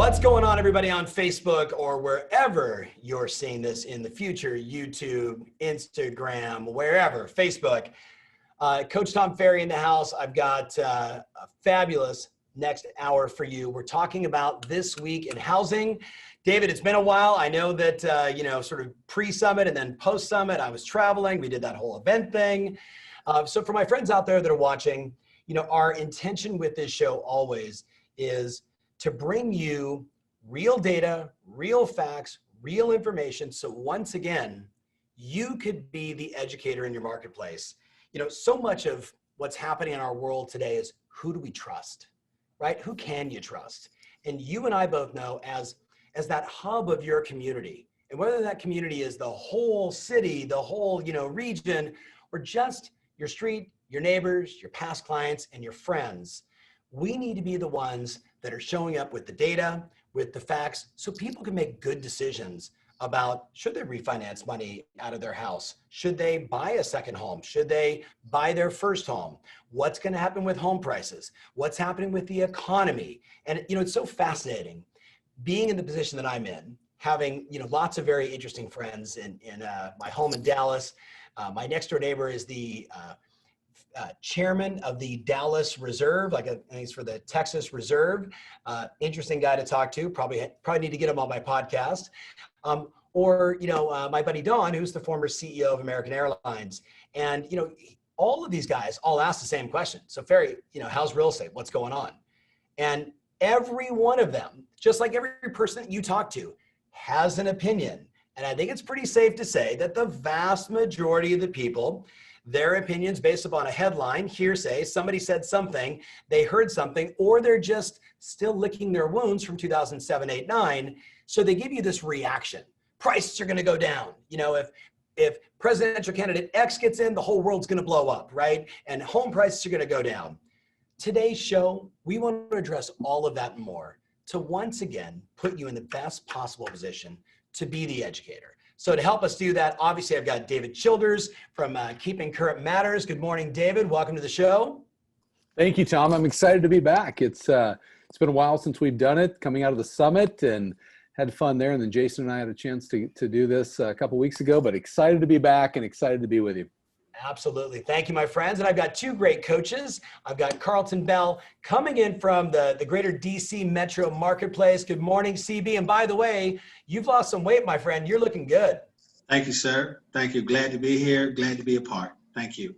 What's going on, everybody, on Facebook or wherever you're seeing this in the future? YouTube, Instagram, wherever, Facebook. Coach Tom Ferry in the house. I've got a fabulous next hour for you. We're talking about this week in housing. David, it's been a while. I know that, sort of pre-summit and then post-summit, I was traveling. We did that whole event thing. So for my friends out there that are watching, our intention with this show always is to bring you real data, real facts, real information. So once again, you could be the educator in your marketplace. So much of what's happening in our world today is, who do we trust, right? Who can you trust? And you and I both know as that hub of your community, and whether that community is the whole city, the whole, region, or just your street, your neighbors, your past clients, and your friends, we need to be the ones that are showing up with the data, with the facts, so people can make good decisions about, should they refinance money out of their house? Should they buy a second home? Should they buy their first home? What's going to happen with home prices? What's happening with the economy? And, it's so fascinating being in the position that I'm in, having, lots of very interesting friends in my home in Dallas. My next door neighbor is the chairman of the Dallas Reserve, I think he's for the Texas Reserve. Interesting guy to talk to. Probably need to get him on my podcast. Or my buddy Don, who's the former CEO of American Airlines. And all of these guys all ask the same question. So Ferry, how's real estate? What's going on? And every one of them, just like every person that you talk to, has an opinion. And I think it's pretty safe to say that the vast majority of the people, their opinions based upon a headline, hearsay, somebody said something, they heard something, or they're just still licking their wounds from 2007, 8, 9. So they give you this reaction. Prices are going to go down. If presidential candidate X gets in, the whole world's going to blow up, right? And home prices are going to go down. Today's show, we want to address all of that and more to once again put you in the best possible position to be the educator. So to help us do that, obviously I've got David Childers from Keeping Current Matters. Good morning, David. Welcome to the show. Thank you, Tom. I'm excited to be back. It's been a while since we've done it, coming out of the summit, and had fun there. And then Jason and I had a chance to do this a couple weeks ago, but excited to be back and excited to be with you. Absolutely. Thank you, my friends. And I've got two great coaches. I've got Carlton Bell coming in from the greater DC metro marketplace. Good morning, CB. And by the way, you've lost some weight, my friend. You're looking good. Thank you, sir. Thank you. Glad to be here. Glad to be a part. Thank you.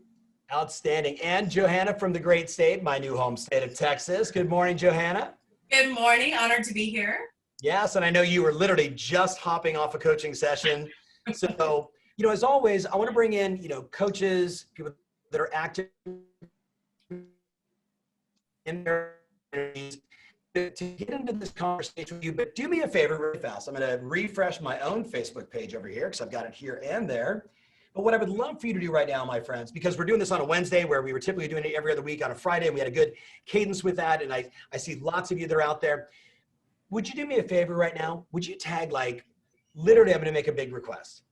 Outstanding. And Johanna from the great state, my new home state of Texas. Good morning, Johanna. Good morning. Honored to be here. Yes. And I know you were literally just hopping off a coaching session. So as always, I want to bring in, coaches, people that are active in their communities to get into this conversation with you. But do me a favor really fast. I'm going to refresh my own Facebook page over here because I've got it here and there. But what I would love for you to do right now, my friends, because we're doing this on a Wednesday where we were typically doing it every other week on a Friday, and we had a good cadence with that. And I see lots of you that are out there. Would you do me a favor right now? Would you tag, literally, I'm going to make a big request.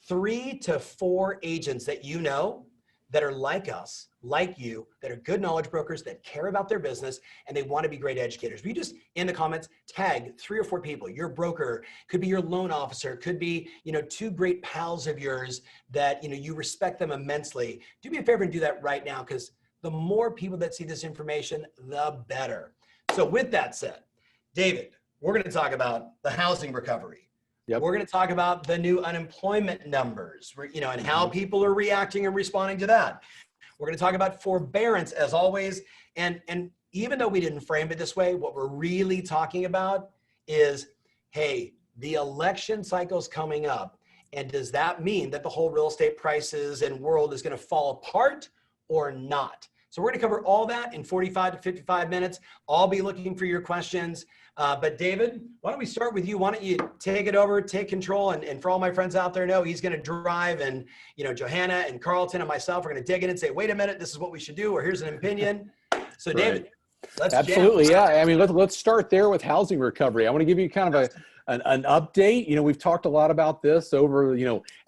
3 to 4 agents that you know that are like us, like you, that are good knowledge brokers, that care about their business, and they want to be great educators. Will you just, in the comments, tag 3 or 4 people? Your broker, could be your loan officer, could be, 2 great pals of yours that, you respect them immensely. Do me a favor and do that right now, because the more people that see this information, the better. So with that said, David, we're going to talk about the housing recovery. Yep. We're going to talk about the new unemployment numbers, and how people are reacting and responding to that. We're going to talk about forbearance as always. And even though we didn't frame it this way, what we're really talking about is, hey, the election cycle's coming up. And does that mean that the whole real estate prices and world is going to fall apart or not? So we're going to cover all that in 45 to 55 minutes. I'll be looking for your questions. But David, why don't we start with you? Why don't you take it over, take control, and for all my friends out there know, he's going to drive, and Johanna and Carlton and myself are going to dig in and say, wait a minute, this is what we should do, or here's an opinion. So David, let's absolutely jam. Yeah. I mean, let's start there with housing recovery. I want to give you kind of an update. We've talked a lot about this over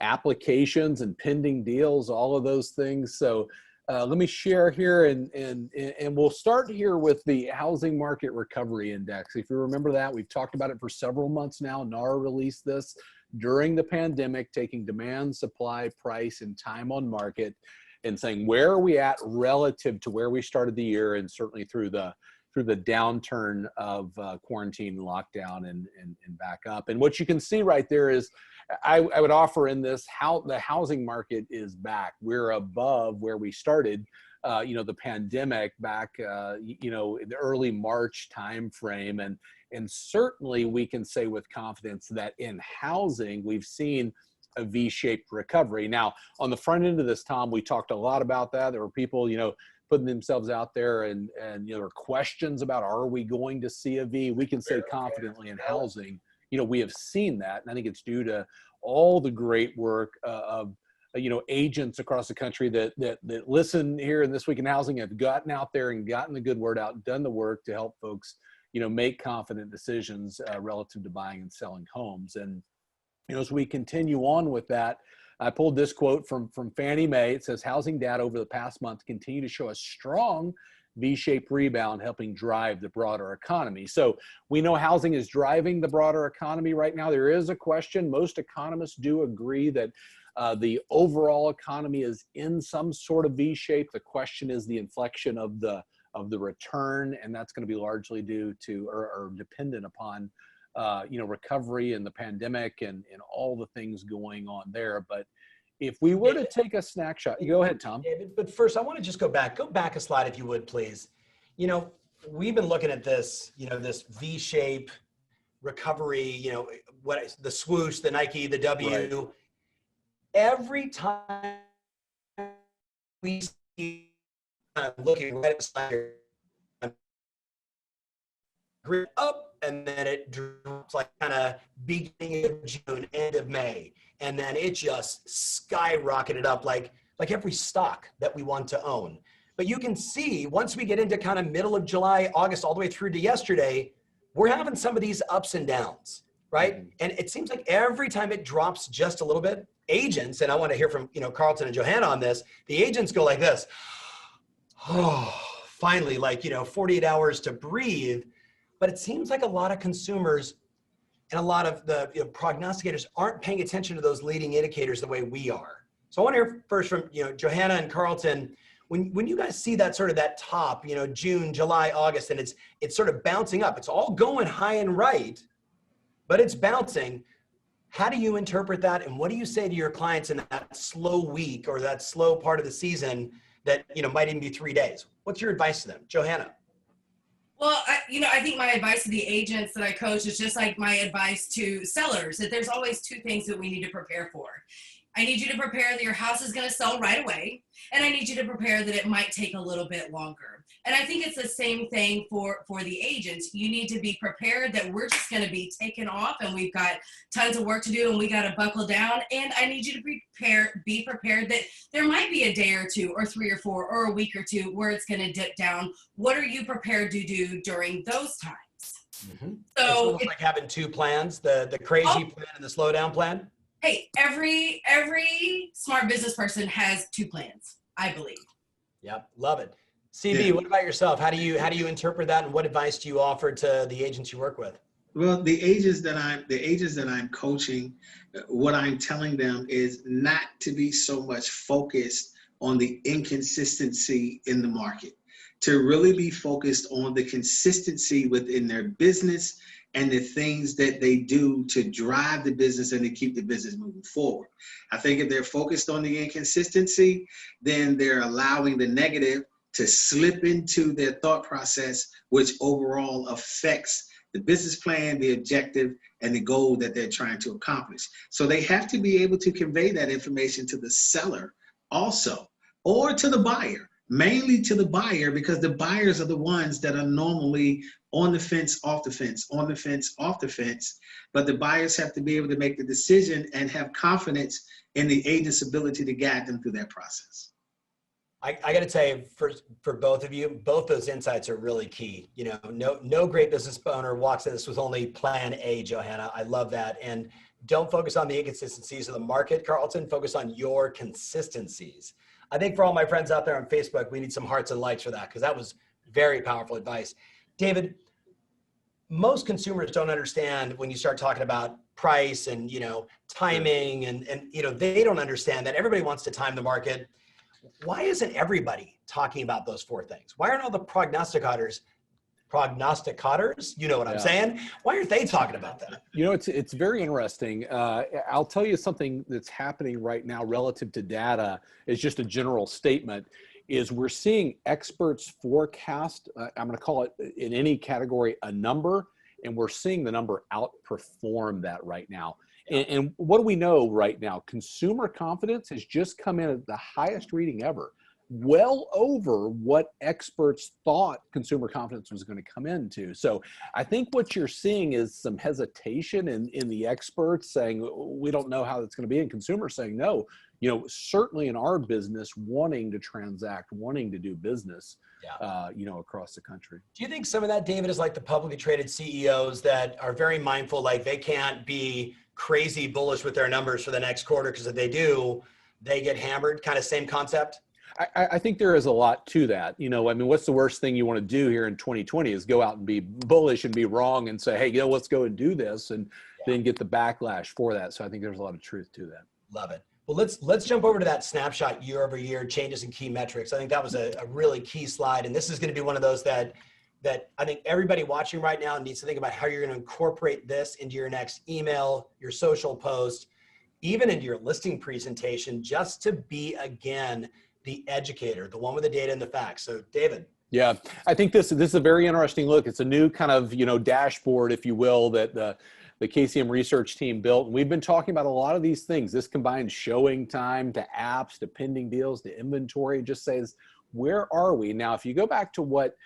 applications and pending deals, all of those things. So let me share here, and we'll start here with the Housing Market Recovery Index. If you remember that, we've talked about it for several months now. NAR released this during the pandemic, taking demand, supply, price, and time on market, and saying where are we at relative to where we started the year, and certainly through the downturn of quarantine, lockdown, and back up. And what you can see right there is, I would offer in this, how the housing market is back. We're above where we started, the pandemic back, in the early March timeframe. And certainly we can say with confidence that in housing, we've seen a V-shaped recovery. Now, on the front end of this, Tom, we talked a lot about that. There were people, putting themselves out there, and there are questions about, are we going to see a V? We can say confidently in housing, we have seen that. And I think it's due to all the great work of agents across the country that listen here in This Week in Housing, have gotten out there and gotten the good word out, done the work to help folks, make confident decisions relative to buying and selling homes. And, as we continue on with that, I pulled this quote from Fannie Mae. It says, housing data over the past month continue to show a strong V-shaped rebound, helping drive the broader economy. So we know housing is driving the broader economy right now. There is a question. Most economists do agree that the overall economy is in some sort of V-shape. The question is the inflection of the return, and that's going to be largely due to or dependent upon recovery and the pandemic and all the things going on there. But if we were to take a snapshot, go ahead, Tom. David, but first I want to just go back a slide if you would, please. We've been looking at this, this V-shape recovery, what the swoosh, the Nike, the W. Right. Every time we see looking right at the slide, up, and then it drops like kind of beginning of June, end of May. And then it just skyrocketed up like every stock that we want to own. But you can see once we get into kind of middle of July, August, all the way through to yesterday, we're having some of these ups and downs, right? Mm-hmm. And it seems like every time it drops just a little bit, agents, and I want to hear from, Carlton and Johanna on this, the agents go like this, oh, finally, 48 hours to breathe. But it seems like a lot of consumers and a lot of the prognosticators aren't paying attention to those leading indicators the way we are. So I want to hear first from Johanna and Carlton. When you guys see that sort of that top, June, July, August, and it's sort of bouncing up. It's all going high and right, but it's bouncing. How do you interpret that, and what do you say to your clients in that slow week or that slow part of the season that might even be 3 days? What's your advice to them, Johanna? Well, I think my advice to the agents that I coach is just like my advice to sellers, that there's always two things that we need to prepare for. I need you to prepare that your house is going to sell right away, and I need you to prepare that it might take a little bit longer. And I think it's the same thing for the agents. You need to be prepared that we're just going to be taken off, and we've got tons of work to do, and we got to buckle down. And I need you to be prepared that there might be a day or two or 3 or 4 or a week or two where it's going to dip down. What are you prepared to do during those times? Mm-hmm. So it's almost like having two plans, the crazy plan and the slow down plan. Hey, every smart business person has two plans, I believe. Yep, love it. CB, What about yourself? How do you interpret that, and what advice do you offer to the agents you work with? Well, the agents that I'm coaching, what I'm telling them is not to be so much focused on the inconsistency in the market, to really be focused on the consistency within their business and the things that they do to drive the business and to keep the business moving forward. I think if they're focused on the inconsistency, then they're allowing the negative to slip into their thought process, which overall affects the business plan, the objective, and the goal that they're trying to accomplish. So they have to be able to convey that information to the seller also, or to the buyer. Mainly to the buyer, because the buyers are the ones that are normally on the fence, off the fence, on the fence, off the fence. But the buyers have to be able to make the decision and have confidence in the agent's ability to guide them through that process. I got to tell you, for both of you, both those insights are really key. No great business owner walks in this with only plan A, Johanna. I love that. And don't focus on the inconsistencies of the market, Carlton. Focus on your consistencies. I think for all my friends out there on Facebook, we need some hearts and likes for that, because that was very powerful advice. David, most consumers don't understand when you start talking about price and, timing and they don't understand that everybody wants to time the market. Why isn't everybody talking about those four things? Why aren't all the prognosticators, you know what I'm saying? Why aren't they talking about that? It's very interesting. I'll tell you something that's happening right now relative to data is just a general statement, is we're seeing experts forecast, I'm going to call it in any category, a number, and we're seeing the number outperform that right now. Yeah. And what do we know right now? Consumer confidence has just come in at the highest reading ever, well over what experts thought consumer confidence was going to come into. So I think what you're seeing is some hesitation in the experts saying, we don't know how it's going to be, and consumers saying, no, certainly in our business, wanting to transact, wanting to do business, across the country. Do you think some of that, David, is like the publicly traded CEOs that are very mindful, like they can't be crazy bullish with their numbers for the next quarter, because if they do, they get hammered, kind of same concept? I think there is a lot to that. What's the worst thing you want to do here in 2020 is go out and be bullish and be wrong and say, hey, let's go and do this, and then get the backlash for that. So I think there's a lot of truth to that. Love it. Well, let's jump over to that snapshot year over year, changes in key metrics. I think that was a really key slide. And this is going to be one of those that I think everybody watching right now needs to think about how you're going to incorporate this into your next email, your social post, even into your listing presentation, just to be, again, the educator, the one with the data and the facts. So David. Yeah, I think this is a very interesting look. It's a new kind of, dashboard, if you will, that the KCM research team built. And we've been talking about a lot of these things. This combines showing time to apps, to pending deals, to inventory. It just says, where are we? Now, if you go back to what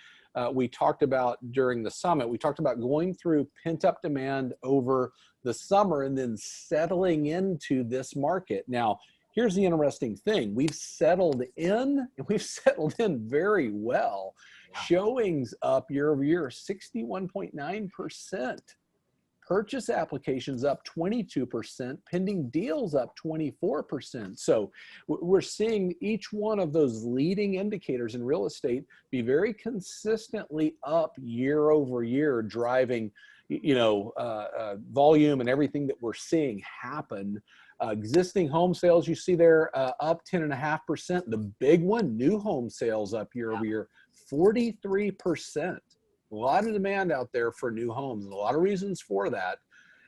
we talked about during the summit, we talked about going through pent-up demand over the summer and then settling into this market. Now, here's the interesting thing. We've settled in, and we've settled in very well. Yeah. Showings up year over year, 61.9%. Purchase applications up 22%, pending deals up 24%. So we're seeing each one of those leading indicators in real estate be very consistently up year over year, driving, volume and everything that we're seeing happen. Existing home sales, you see there, up 10.5%. The big one, new home sales up year over year, 43%. A lot of demand out there for new homes, and a lot of reasons for that.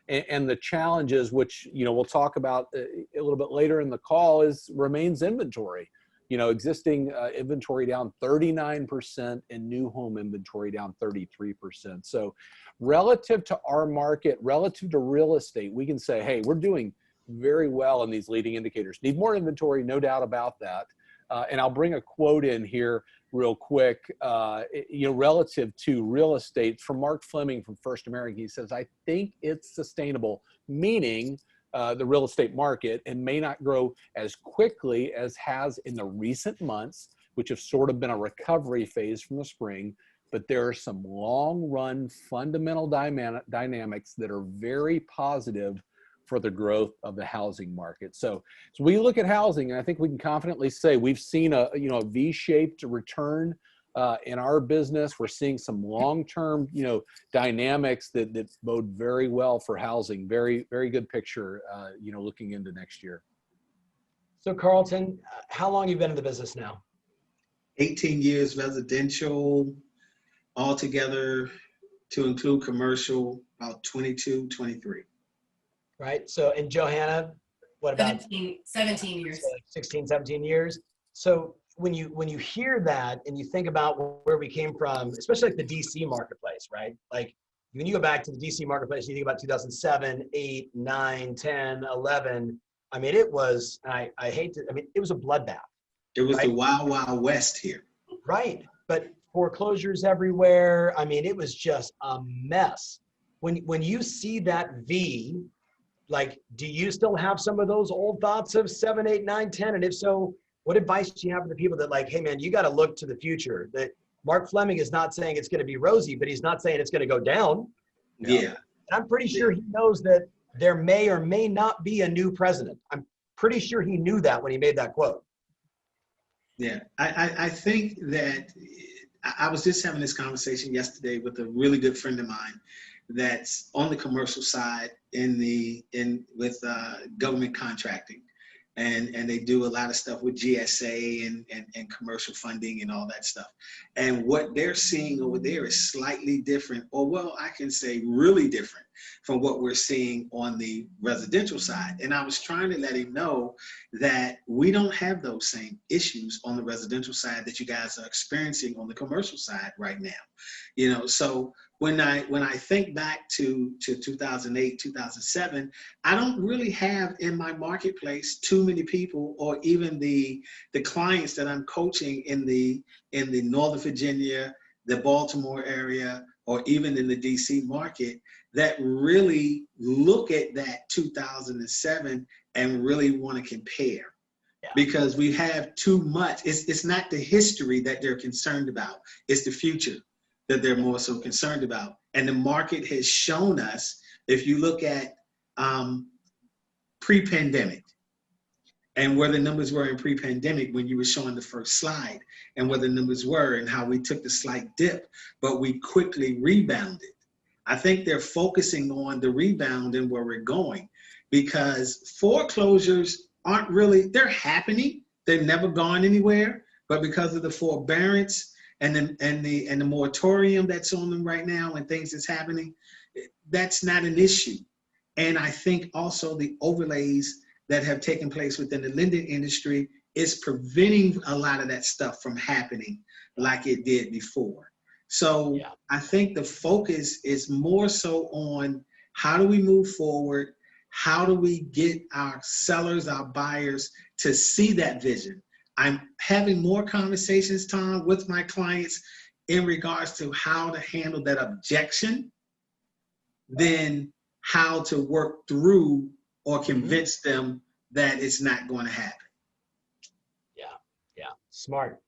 And the challenges, which, we'll talk about a little bit later in the call, remains inventory. Existing inventory down 39% and new home inventory down 33%. So relative to our market, relative to real estate, we can say, hey, we're doing very well in these leading indicators. Need more inventory, no doubt about that. And I'll bring a quote in here real quick, relative to real estate from Mark Fleming from First American. He says, I think it's sustainable, meaning the real estate market, and may not grow as quickly as has in the recent months, which have sort of been a recovery phase from the spring. But there are some long run fundamental dynamics that are very positive for the growth of the housing market. So we look at housing, and I think we can confidently say we've seen a V-shaped return in our business. We're seeing some long-term dynamics that bode very well for housing. Very, very good picture looking into next year. So Carlton, how long have you been in the business now? 18 years residential, altogether to include commercial, about 22, 23. Right. So, and Johanna, what about 17 years? 16, 17 years. So when you hear that and you think about where we came from, especially like the DC marketplace, right? Like when you go back to the DC marketplace, you think about 2007, 8, 9, 10, 11. I mean, it was, it was a bloodbath. It was right? the wild, wild west here. Right. But foreclosures everywhere. I mean, it was just a mess. When you see that V, like, do you still have some of those old thoughts of 7, 8, 9, 10? And if so, what advice do you have for the people that like, hey man, you got to look to the future? That Mark Fleming is not saying it's going to be rosy, but he's not saying it's going to go down. Yeah. And I'm pretty sure he knows that there may or may not be a new president. I'm pretty sure he knew that when he made that quote. Yeah, I think that I was just having this conversation yesterday with a really good friend of mine that's on the commercial side with government contracting. And they do a lot of stuff with GSA and commercial funding and all that stuff. And what they're seeing over there is slightly different, or well, I can say really different from what we're seeing on the residential side. And I was trying to let him know that we don't have those same issues on the residential side that you guys are experiencing on the commercial side right now. So when I think back to 2008, 2007, I don't really have in my marketplace too many people, or even the clients that I'm coaching in the Northern Virginia, the Baltimore area, or even in the DC market, that really look at that 2007 and really want to compare. Yeah. Because we have too much. It's not the history that they're concerned about. It's the future that they're more so concerned about. And the market has shown us, if you look at pre-pandemic and where the numbers were in pre-pandemic when you were showing the first slide, and where the numbers were and how we took the slight dip, but we quickly rebounded. I think they're focusing on the rebound and where we're going, because foreclosures aren't really, they're happening. They've never gone anywhere, but because of the forbearance and the moratorium that's on them right now and things that's happening, that's not an issue. And I think also the overlays that have taken place within the lending industry is preventing a lot of that stuff from happening like it did before. So yeah. I think the focus is more so on how do we move forward? How do we get our sellers, our buyers to see that vision? I'm having more conversations, Tom, with my clients in regards to how to handle that objection than how to work through or convince them that it's not going to happen. Yeah. Smart.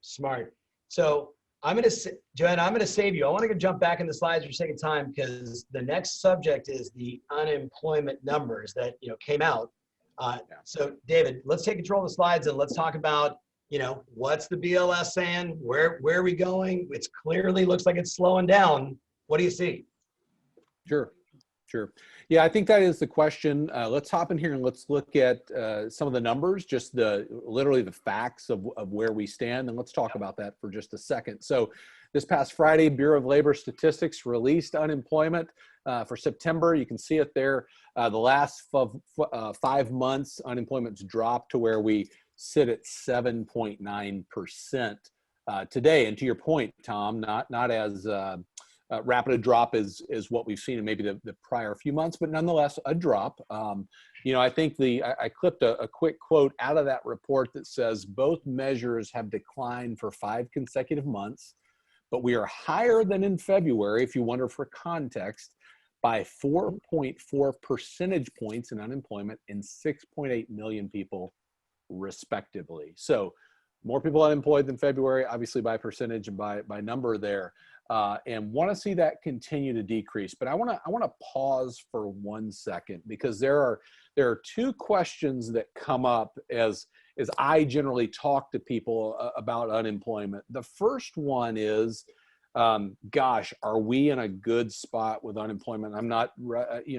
So Johanna, I'm going to save you. I want to jump back in the slides for the sake of time, because the next subject is the unemployment numbers that came out. So David, let's take control of the slides and let's talk about what's the BLS saying? Where are we going? It's clearly looks like it's slowing down. What do you see? Sure. Yeah, I think that is the question. Let's hop in here and let's look at some of the numbers, just literally the facts of where we stand. And let's talk about that for just a second. So this past Friday, Bureau of Labor Statistics released unemployment for September. You can see it there. The last 5 months, unemployment's dropped to where we sit at 7.9% today. And to your point, Tom, not as rapid a drop as what we've seen in maybe the prior few months, but nonetheless a drop. I think I clipped a quick quote out of that report that says both measures have declined for 5 consecutive months, but we are higher than in February, if you wonder for context, by 4.4 percentage points in unemployment and 6.8 million people respectively. So more people unemployed than February, obviously by percentage and by number there. And want to see that continue to decrease. But I want to pause for 1 second, because there are 2 questions that come up as I generally talk to people about unemployment. The first one is, gosh, are we in a good spot with unemployment? I'm not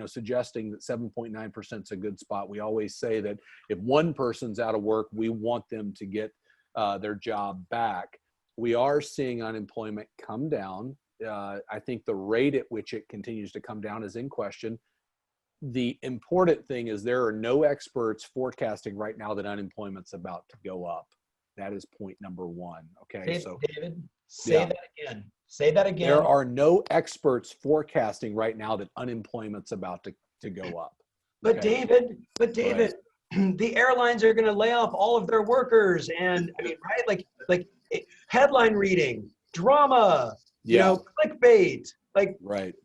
suggesting that 7.9% is a good spot. We always say that if one person's out of work, we want them to get their job back. We are seeing unemployment come down. I think the rate at which it continues to come down is in question. The important thing is there are no experts forecasting right now that unemployment's about to go up. That is point number 1. Okay, David, say that again. Say that again. There are no experts forecasting right now that unemployment's about to go up. But okay? David, the airlines are going to lay off all of their workers, and I mean, right? Like headline reading, drama, clickbait. Like, right?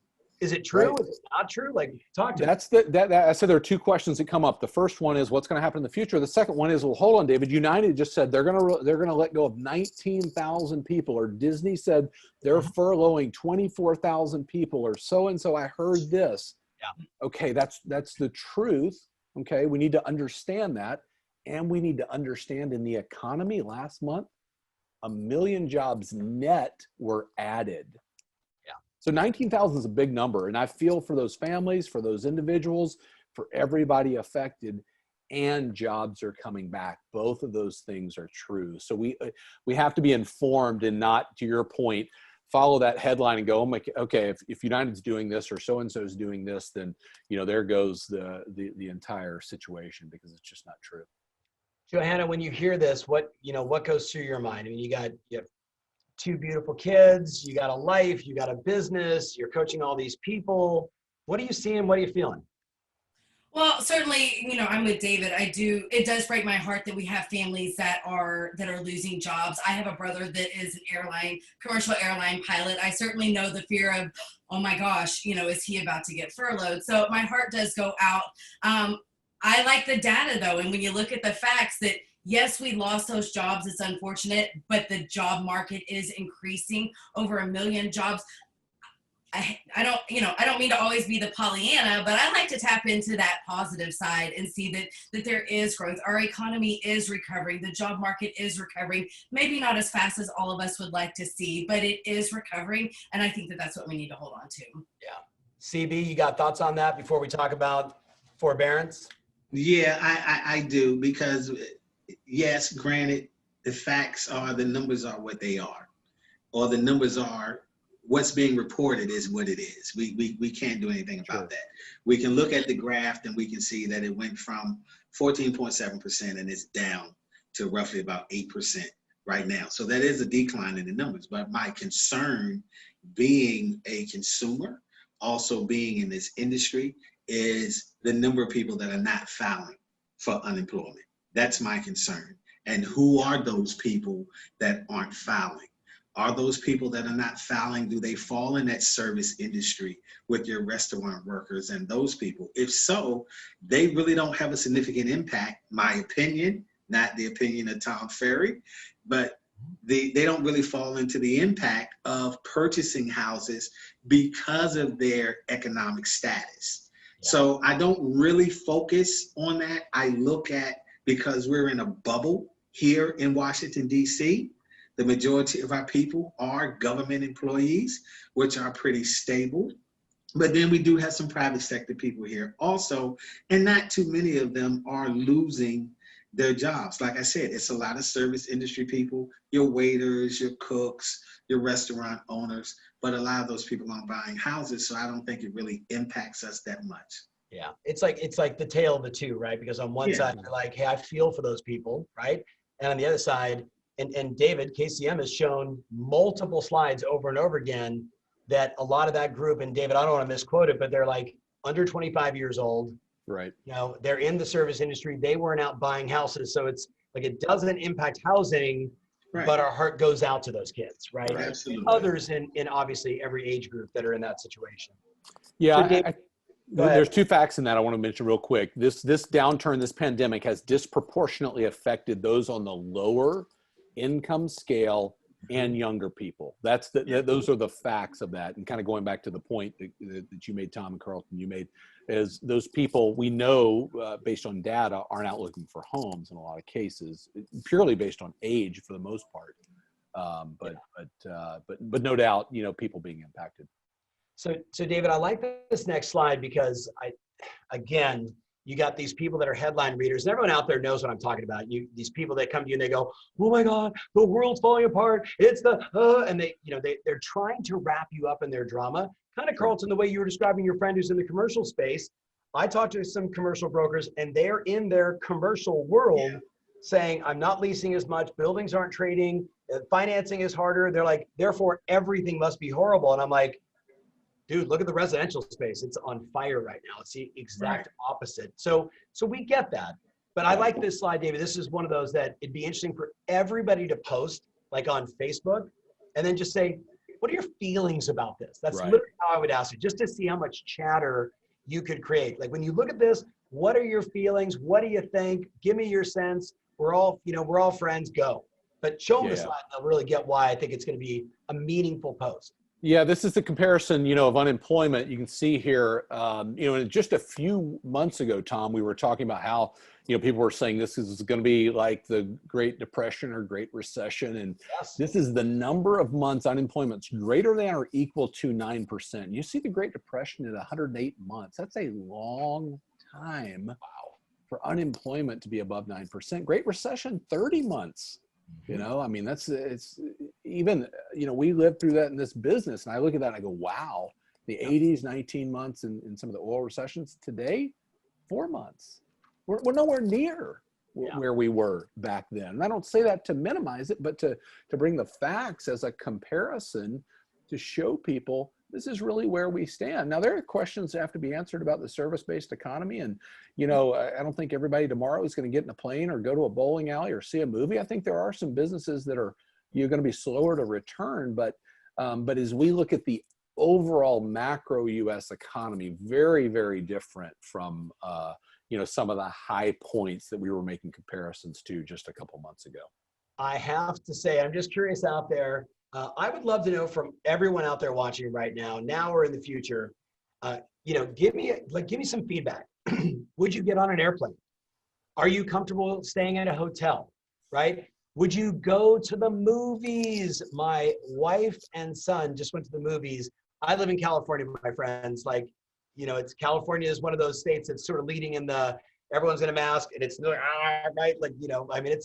Is it true? Right. Is it not true? Like, talk to me. I said there are 2 questions that come up. The first one is what's going to happen in the future. The second one is, well, hold on, David. United just said they're going to let go of 19,000 people, or Disney said they're furloughing 24,000 people, or so and so. I heard this. Yeah. Okay, that's the truth. Okay, we need to understand that, and we need to understand in the economy last month 1 million jobs net were added. Yeah. So 19,000 is a big number. And I feel for those families, for those individuals, for everybody affected, and jobs are coming back. Both of those things are true. So we have to be informed and not, to your point, follow that headline and go, oh my, okay, if United's doing this or so-and-so is doing this, then, there goes the entire situation, because it's just not true. Johanna, when you hear this, what goes through your mind? I mean, you have 2 beautiful kids, you got a life, you got a business, you're coaching all these people. What are you seeing? What are you feeling? Well, certainly, I'm with David. It does break my heart that we have families that are losing jobs. I have a brother that is an commercial airline pilot. I certainly know the fear of, oh my gosh, is he about to get furloughed? So my heart does go out. I like the data though. And when you look at the facts that, yes, we lost those jobs, it's unfortunate, but the job market is increasing, over 1 million jobs. I don't mean to always be the Pollyanna, but I like to tap into that positive side and see that there is growth. Our economy is recovering. The job market is recovering. Maybe not as fast as all of us would like to see, but it is recovering. And I think that that's what we need to hold on to. Yeah. CB, you got thoughts on that before we talk about forbearance? Yeah, I do, because yes, granted, the facts are, the numbers are what they are, or the numbers are what's being reported is what it is. We can't do anything about that. We can look at the graph and we can see that it went from 14.7% and it's down to roughly about 8% right now. So that is a decline in the numbers. But my concern, being a consumer, also being in this industry, is the number of people that are not filing for unemployment. That's my concern. And who are those people that aren't filing? Are those people that are not filing, do they fall in that service industry with your restaurant workers and those people? If so, they really don't have a significant impact, my opinion, not the opinion of Tom Ferry, but they don't really fall into the impact of purchasing houses because of their economic status. Yeah. So I don't really focus on that. I look at, because we're in a bubble here in Washington, D.C., the majority of our people are government employees, which are pretty stable. But then we do have some private sector people here also, and not too many of them are losing their jobs. Like I said, it's a lot of service industry people, your waiters, your cooks, your restaurant owners, but a lot of those people aren't buying houses, so I don't think it really impacts us that much. Yeah, it's like the tale of the two, right? Because on one side, you're like, hey, I feel for those people, right? And on the other side, and David, KCM has shown multiple slides over and over again that a lot of that group, and David, I don't want to misquote it, but they're like under 25 years old. Right. They're in the service industry. They weren't out buying houses. So it's like, it doesn't impact housing, right, but our heart goes out to those kids, right? Right. Absolutely. Others in obviously every age group that are in that situation. Yeah. So David, there's 2 facts in that I want to mention real quick. This downturn, this pandemic has disproportionately affected those on the lower income scale and younger people. Those are the facts of that. And kind of going back to the point that you made, Tom and Carlton, you made, is those people we know based on data aren't out looking for homes in a lot of cases, purely based on age for the most part. But no doubt, people being impacted. So David, I like this next slide because again, you got these people that are headline readers, and everyone out there knows what I'm talking about. These people that come to you and they go, "Oh my God, the world's falling apart. It's and they're trying to wrap you up in their drama. Kind of, Carlton, the way you were describing your friend who's in the commercial space. I talked to some commercial brokers, and they're in their commercial world saying, "I'm not leasing as much. Buildings aren't trading. Financing is harder." They're like, therefore, everything must be horrible. And I'm like, dude, look at the residential space. It's on fire right now. It's the exact opposite. So we get that. But I like this slide, David. This is one of those that it'd be interesting for everybody to post, like on Facebook, and then just say, what are your feelings about this? That's literally how I would ask it, just to see how much chatter you could create. Like, when you look at this, what are your feelings? What do you think? Give me your sense. We're all friends, go. But show them the slide, and they'll really get why I think it's going to be a meaningful post. Yeah, this is the comparison, of unemployment. You can see here, just a few months ago, Tom, we were talking about how, people were saying this is going to be like the Great Depression or Great Recession. And Yes. this is the number of months unemployment's greater than or equal to 9%. You see the Great Depression at 108 months. That's a long time for unemployment to be above 9%. Great Recession, 30 months. It's even, we lived through that in this business. And I look at that and I go, wow, the 80s, 19 months in some of the oil recessions. Today, 4 months. We're nowhere near where we were back then. And I don't say that to minimize it, but to bring the facts as a comparison to show people this is really where we stand. Now, there are questions that have to be answered about the service-based economy. And, I don't think everybody tomorrow is going to get in a plane or go to a bowling alley or see a movie. I think there are some businesses that are, going to be slower to return. But as we look at the overall macro U.S. economy, very, very different from, some of the high points that we were making comparisons to just a couple months ago. I have to say, I'm just curious out there. I would love to know from everyone out there watching right now or in the future, give me some feedback. Would you get on an airplane? Are you comfortable staying at a hotel, right? Would you go to the movies? My wife and son just went to the movies. I live in California, my friends. California is one of those states that's sort of leading in everyone's in a mask and it's right.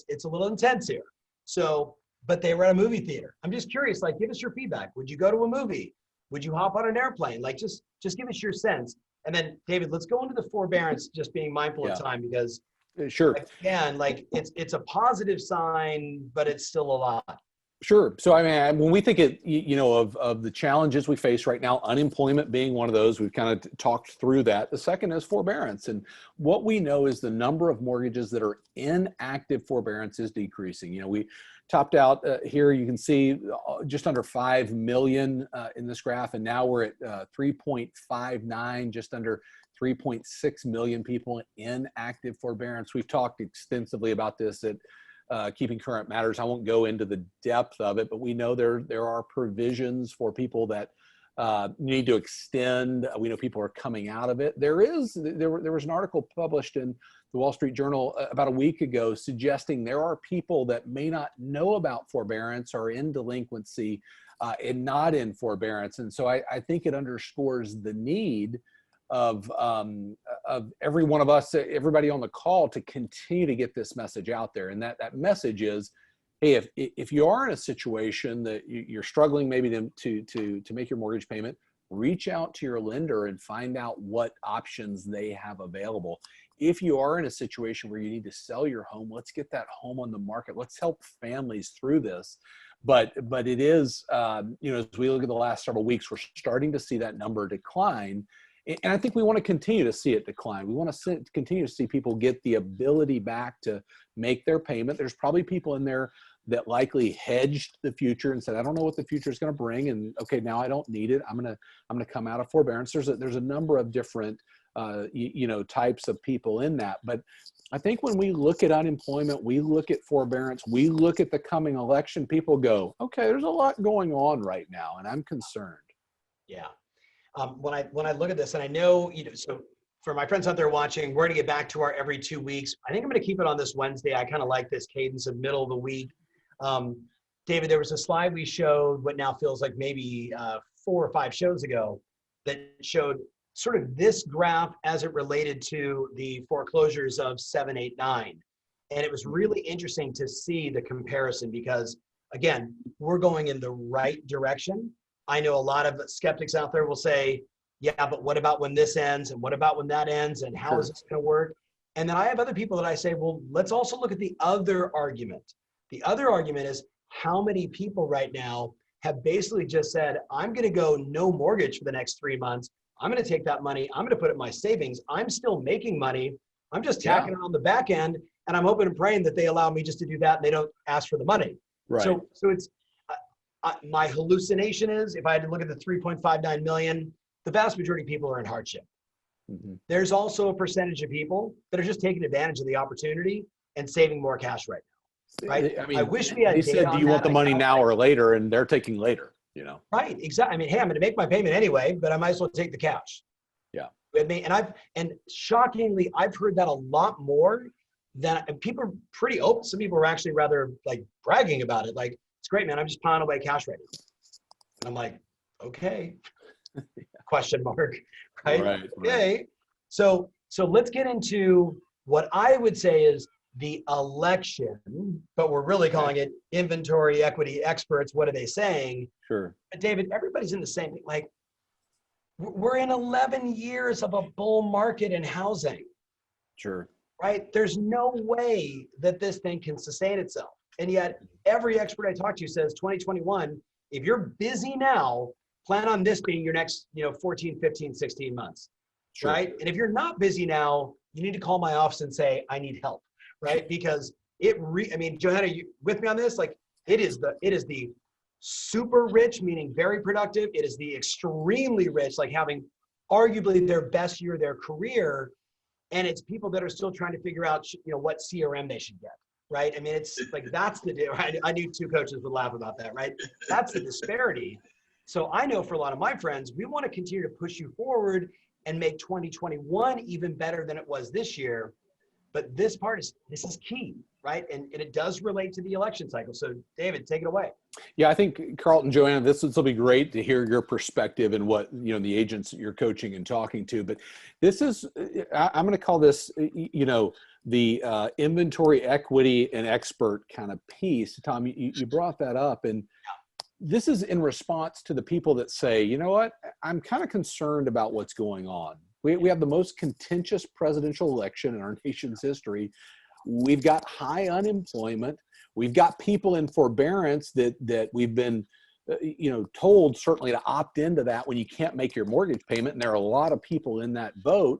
It's a little intense here. So, but they were at a movie theater. I'm just curious, give us your feedback. Would you go to a movie? Would you hop on an airplane? Just give us your sense. And then David, let's go into the forbearance, just being mindful of time, because sure. Again, it's a positive sign, but it's still a lot. Sure. So, when we think of the challenges we face right now, unemployment being one of those, we've kind of talked through that. The second is forbearance. And what we know is the number of mortgages that are in active forbearance is decreasing. We topped out here, you can see just under 5 million in this graph. And now we're at 3.59, just under 3.6 million people in active forbearance. We've talked extensively about this at Keeping Current Matters. I won't go into the depth of it, but we know there are provisions for people that need to extend. We know people are coming out of it. There was an article published in the Wall Street Journal about a week ago suggesting there are people that may not know about forbearance or in delinquency and not in forbearance. And so I think it underscores the need of every one of us, everybody on the call, to continue to get this message out there. And that message is, hey, if you are in a situation that you're struggling maybe to make your mortgage payment, reach out to your lender and find out what options they have available. If you are in a situation where you need to sell your home, let's get that home on the market. Let's help families through this. But it is, as we look at the last several weeks, we're starting to see that number decline. And I think we want to continue to see it decline. We want to continue to see people get the ability back to make their payment. There's probably people in there that likely hedged the future and said, I don't know what the future is going to bring. And okay, now I don't need it. I'm going to come out of forbearance. There's a number of different, types of people in that. But I think when we look at unemployment, we look at forbearance, we look at the coming election, people go, okay, there's a lot going on right now, and I'm concerned. Yeah. When I look at this, and I know, so for my friends out there watching, we're going to get back to our every 2 weeks. I think I'm going to keep it on this Wednesday. I kind of like this cadence of middle of the week. David, there was a slide we showed what now feels like maybe 4 or 5 shows ago that showed sort of this graph as it related to the foreclosures of 7, 8, 9. And it was really interesting to see the comparison because, again, we're going in the right direction. I know a lot of skeptics out there will say, yeah, but what about when this ends? And what about when that ends? And how is this going to work? And then I have other people that I say, well, let's also look at the other argument. The other argument is how many people right now have basically just said, I'm going to go no mortgage for the next 3 months. I'm going to take that money. I'm going to put it in my savings. I'm still making money. I'm just tacking it on the back end. And I'm hoping and praying that they allow me just to do that and they don't ask for the money. Right. So it's, my hallucination is if I had to look at the 3.59 million, the vast majority of people are in hardship. Mm-hmm. There's also a percentage of people that are just taking advantage of the opportunity and saving more cash right now. Right? I mean, I wish we had. They said, "Do you want the money now or later?" And they're taking later. Right. Exactly. I mean, hey, I'm going to make my payment anyway, but I might as well take the cash. Yeah. With me. And shockingly, I've heard that a lot more than, and people are pretty open. Some people are actually rather like bragging about it. Like, it's great, man. I'm just piling away cash right now. And I'm like, okay. Question mark. Right. Okay. So let's get into what I would say is the election, but we're really calling it inventory equity experts. What are they saying? Sure. But David, everybody's in the same thing. Like, we're in 11 years of a bull market in housing. Sure. Right? There's no way that this thing can sustain itself. And yet every expert I talk to says 2021, if you're busy now, plan on this being your next, 14, 15, 16 months. Sure. Right? And if you're not busy now, you need to call my office and say, I need help. Right? Because Johanna, you with me on this? Like, it is the super rich, meaning very productive. It is the extremely rich, like having arguably their best year of their career. And it's people that are still trying to figure out, what CRM they should get, right? I mean, it's like, that's the deal. I knew two coaches would laugh about that, right? That's the disparity. So I know for a lot of my friends, we want to continue to push you forward and make 2021 even better than it was this year. But this is key, right? And it does relate to the election cycle. So David, take it away. Yeah, I think Carlton, Johanna, this will be great to hear your perspective and what, the agents that you're coaching and talking to. But this is, I'm going to call this, the inventory equity and expert kind of piece. Tom, you brought that up. And this is in response to the people that say, you know what, I'm kind of concerned about what's going on. We have the most contentious presidential election in our nation's history. We've got high unemployment. We've got people in forbearance that we've been, told certainly to opt into that when you can't make your mortgage payment. And there are a lot of people in that boat.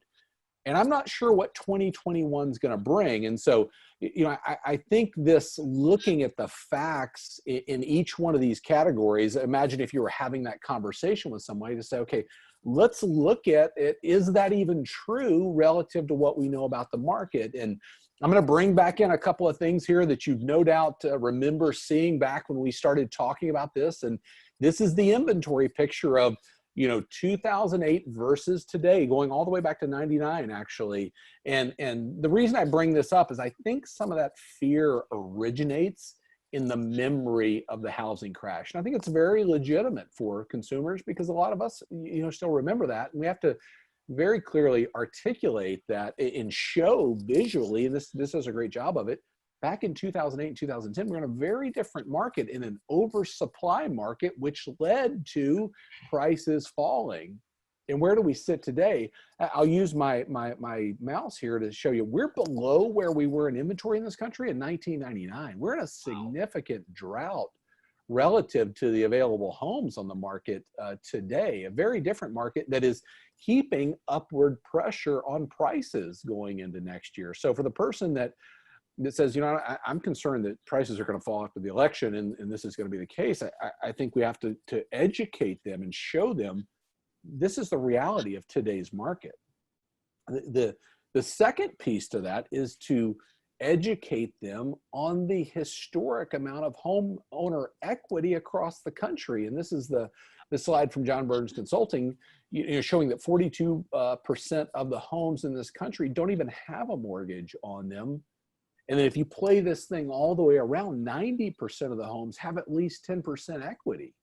And I'm not sure what 2021 is going to bring. And so, I think this, looking at the facts in each one of these categories, imagine if you were having that conversation with somebody to say, okay, let's look at it. Is that even true relative to what we know about the market? And I'm going to bring back in a couple of things here that you've no doubt remember seeing back when we started talking about this. And this is the inventory picture of, 2008 versus today, going all the way back to 99, actually. And the reason I bring this up is I think some of that fear originates in the memory of the housing crash. And I think it's very legitimate for consumers because a lot of us, still remember that. And we have to very clearly articulate that and show visually, and this does a great job of it. Back in 2008 and 2010, we're in a very different market, in an oversupply market, which led to prices falling. And where do we sit today? I'll use my mouse here to show you. We're below where we were in inventory in this country in 1999. We're in a significant drought relative to the available homes on the market today, a very different market that is keeping upward pressure on prices going into next year. So for the person that says, I'm concerned that prices are going to fall after the election and this is going to be the case, I think we have to educate them and show them this is the reality of today's market. The second piece to that is to educate them on the historic amount of homeowner equity across the country. And this is the slide from John Burns Consulting, showing that 42% of the homes in this country don't even have a mortgage on them. And then if you play this thing all the way around, 90% of the homes have at least 10% equity.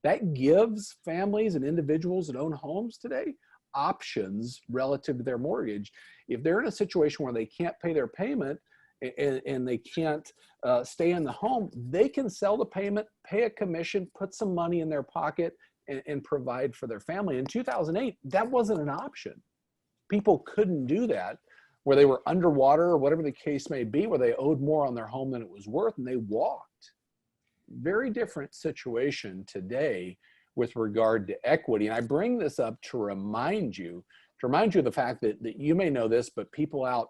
That gives families and individuals that own homes today options relative to their mortgage. If they're in a situation where they can't pay their payment and they can't stay in the home, they can sell the payment, pay a commission, put some money in their pocket, and provide for their family. In 2008, that wasn't an option. People couldn't do that, where they were underwater or whatever the case may be, where they owed more on their home than it was worth, and they walked. Very different situation today with regard to equity. And I bring this up to remind you of the fact that you may know this, but people out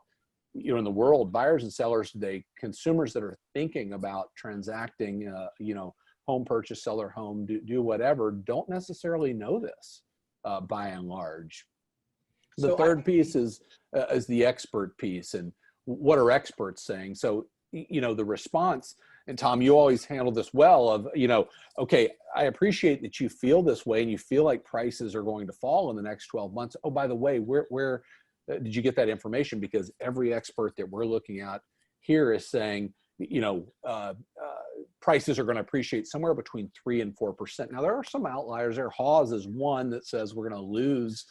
in the world, buyers and sellers today, consumers that are thinking about transacting, home purchase, sell their home, do whatever, don't necessarily know this by and large. The third piece is the expert piece, and what are experts saying? So, the response, and Tom, you always handle this well of, okay, I appreciate that you feel this way and you feel like prices are going to fall in the next 12 months. Oh, by the way, where did you get that information? Because every expert that we're looking at here is saying, prices are going to appreciate somewhere between 3 and 4%. Now, there are some outliers there. Hawes is one that says we're going to lose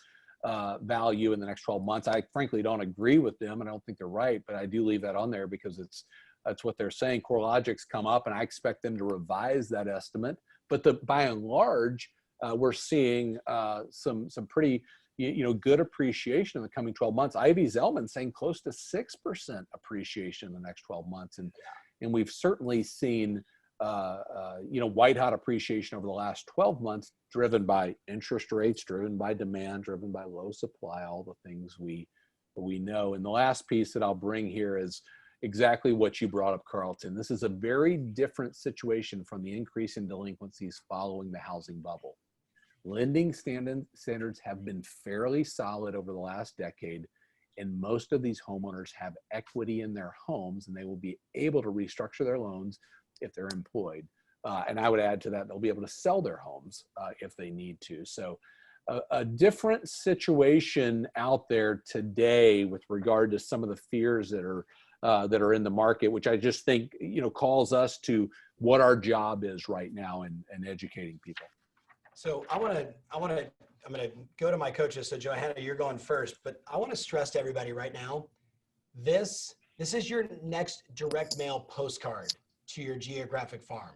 value in the next 12 months. I frankly don't agree with them, and I don't think they're right, but I do leave that on there because that's what they're saying. CoreLogic's come up, and I expect them to revise that estimate. But by and large, we're seeing some pretty good appreciation in the coming 12 months. Ivy Zellman saying close to 6% appreciation in the next 12 months, and we've certainly seen white hot appreciation over the last 12 months, driven by interest rates, driven by demand, driven by low supply, all the things we know. And the last piece that I'll bring here is exactly what you brought up, Carlton. This is a very different situation from the increase in delinquencies following the housing bubble. Lending standards have been fairly solid over the last decade, and most of these homeowners have equity in their homes, and they will be able to restructure their loans if they're employed. And I would add to that, they'll be able to sell their homes if they need to. So a different situation out there today with regard to some of the fears that are in the market, which I just think, calls us to what our job is right now in educating people. So I'm going to go to my coaches. So Johanna, you're going first, but I want to stress to everybody right now, this is your next direct mail postcard to your geographic farm.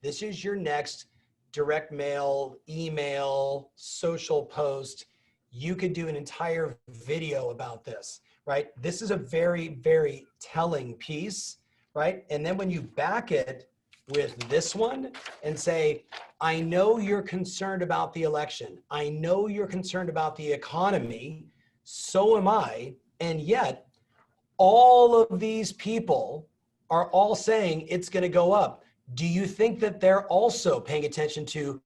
This is your next direct mail, email, social post. You could do an entire video about this, right? This is a very, very telling piece, right? And then when you back it with this one and say, I know you're concerned about the election. I know you're concerned about the economy. So am I. And yet all of these people are all saying it's going to go up. Do you think that they're also paying attention to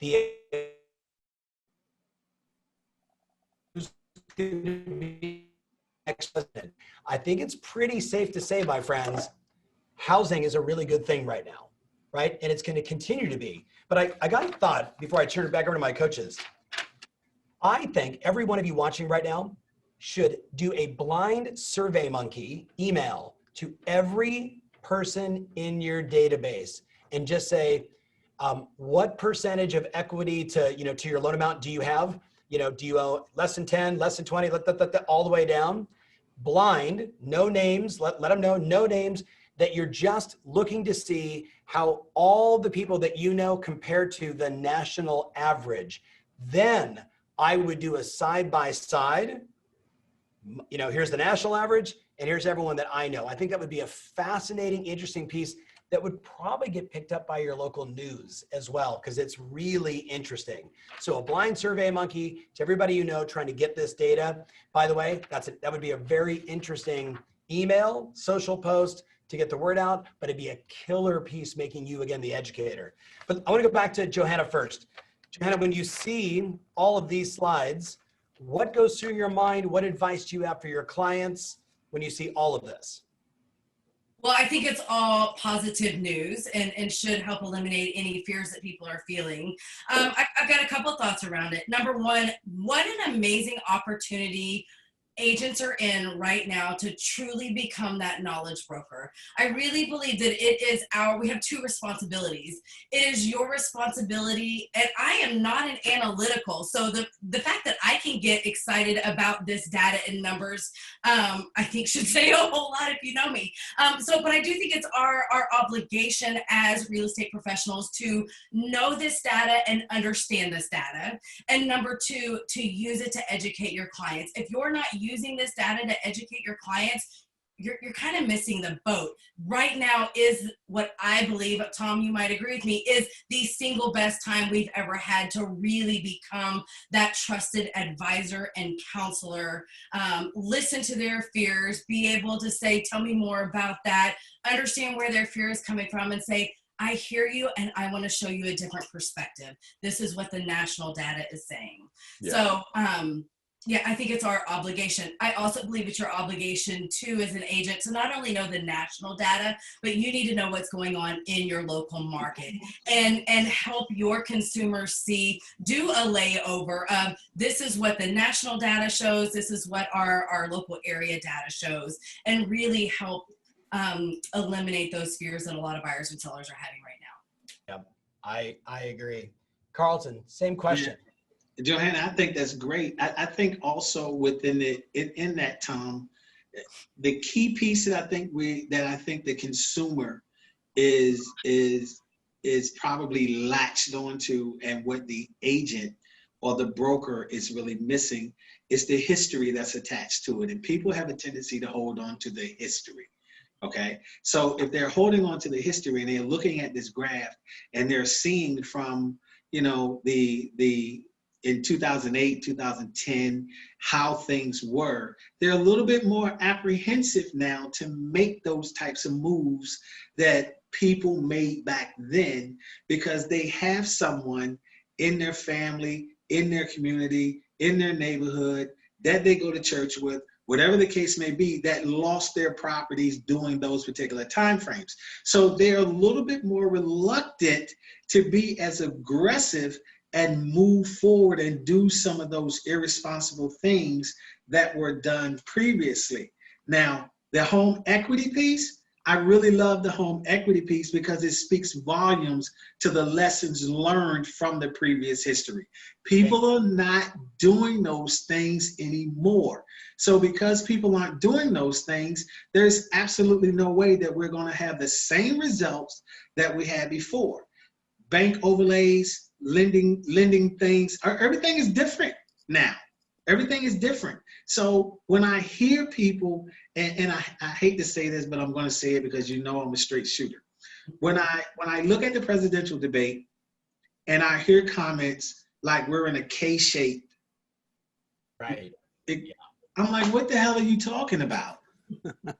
the next president? I think it's pretty safe to say, my friends, housing is a really good thing right now, right? And it's going to continue to be. But I got a thought before I turn it back over to my coaches. I think every one of you watching right now should do a blind Survey Monkey email to every person in your database and just say, what percentage of equity to your loan amount do you have? Do you owe less than 10, less than 20, all the way down? Blind, no names, let them know, no names, that you're just looking to see how all the people that you know compare to the national average. Then I would do a side-by-side, here's the national average, and here's everyone that I know. I think that would be a fascinating, interesting piece that would probably get picked up by your local news as well, because it's really interesting. So a blind Survey Monkey to everybody you know trying to get this data. By the way, that would be a very interesting email, social post to get the word out, but it'd be a killer piece making you, again, the educator. But I want to go back to Johanna first. Johanna, when you see all of these slides, what goes through your mind? What advice do you have for your clients when you see all of this? Well, I think it's all positive news and should help eliminate any fears that people are feeling. I've got a couple of thoughts around it. Number one, what an amazing opportunity agents are in right now to truly become that knowledge broker. I really believe that it is we have two responsibilities. It is your responsibility, and I am not an analytical, so the fact that I can get excited about this data and numbers, I think should say a whole lot if you know me. But I do think it's our obligation as real estate professionals to know this data and understand this data. And number two, to use it to educate your clients. If you're not using this data to educate your clients, you're kind of missing the boat. Right now is what I believe, Tom, you might agree with me, is the single best time we've ever had to really become that trusted advisor and counselor. Listen to their fears, be able to say, tell me more about that, understand where their fear is coming from, and say, I hear you, and I want to show you a different perspective. This is what the national data is saying. Yeah. So Yeah, I think it's our obligation. I also believe it's your obligation too as an agent to not only know the national data, but you need to know what's going on in your local market and help your consumers see, do a layover of this is what the national data shows, this is what our local area data shows, and really help eliminate those fears that a lot of buyers and sellers are having right now. Yep, I agree. Carlton, same question. Yeah. Johanna, I think that's great. I think also within in that, Tom, the key piece that I think the consumer is probably latched onto, and what the agent or the broker is really missing is the history that's attached to it. And people have a tendency to hold on to the history. Okay, so if they're holding on to the history and they're looking at this graph and they're seeing from, you know, in 2008, 2010, how things were, they're a little bit more apprehensive now to make those types of moves that people made back then, because they have someone in their family, in their community, in their neighborhood that they go to church with, whatever the case may be, that lost their properties during those particular timeframes. So they're a little bit more reluctant to be as aggressive and move forward and do some of those irresponsible things that were done previously. Now, the home equity piece, I really love the home equity piece because it speaks volumes to the lessons learned from the previous history. People are not doing those things anymore. So because people aren't doing those things, there's absolutely no way that we're going to have the same results that we had before. Bank overlays, lending things, everything is different now. Everything is different. So when I hear people, and I hate to say this, but I'm going to say it because you know I'm a straight shooter. When I look at the presidential debate and I hear comments like we're in a K-shape, Right. I'm like, what the hell are you talking about?